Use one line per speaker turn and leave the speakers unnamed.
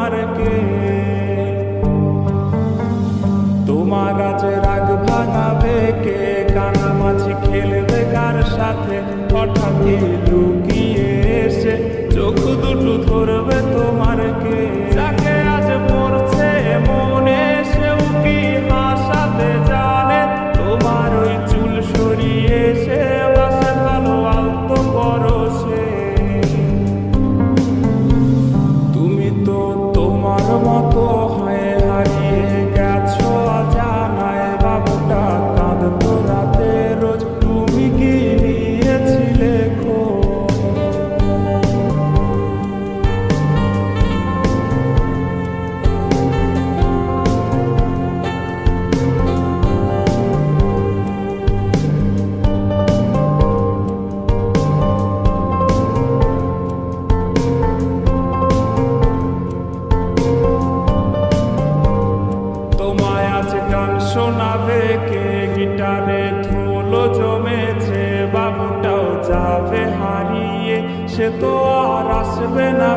তোমার কে? তোমার আজ রাগ ভাঙাবে কে? কানামাছি খেলবে কার সাথে? হঠাৎ লুকিয়ে এসে চোখ দুটো ধরবে তোমার কে? যাকে আজ পড়ছে মনে সেও কি হাসাতে জানে? তোমার ওই চুল সরিয়ে সে বাসে ভালো আলতো পরশে। তুমি তো তোমার মতো হয়ে হারিয়ে গেছো অজানায়। বাবুটা কাঁদতো রাতে রোজ, তুমি কি নিয়েছিলে খোঁজ? তোমায় আজ গান শোনাবে কে? গিটারে ধুলো জমেছে, বাবুটাও যাবে হারিয়ে, সে তো আর আসবে না।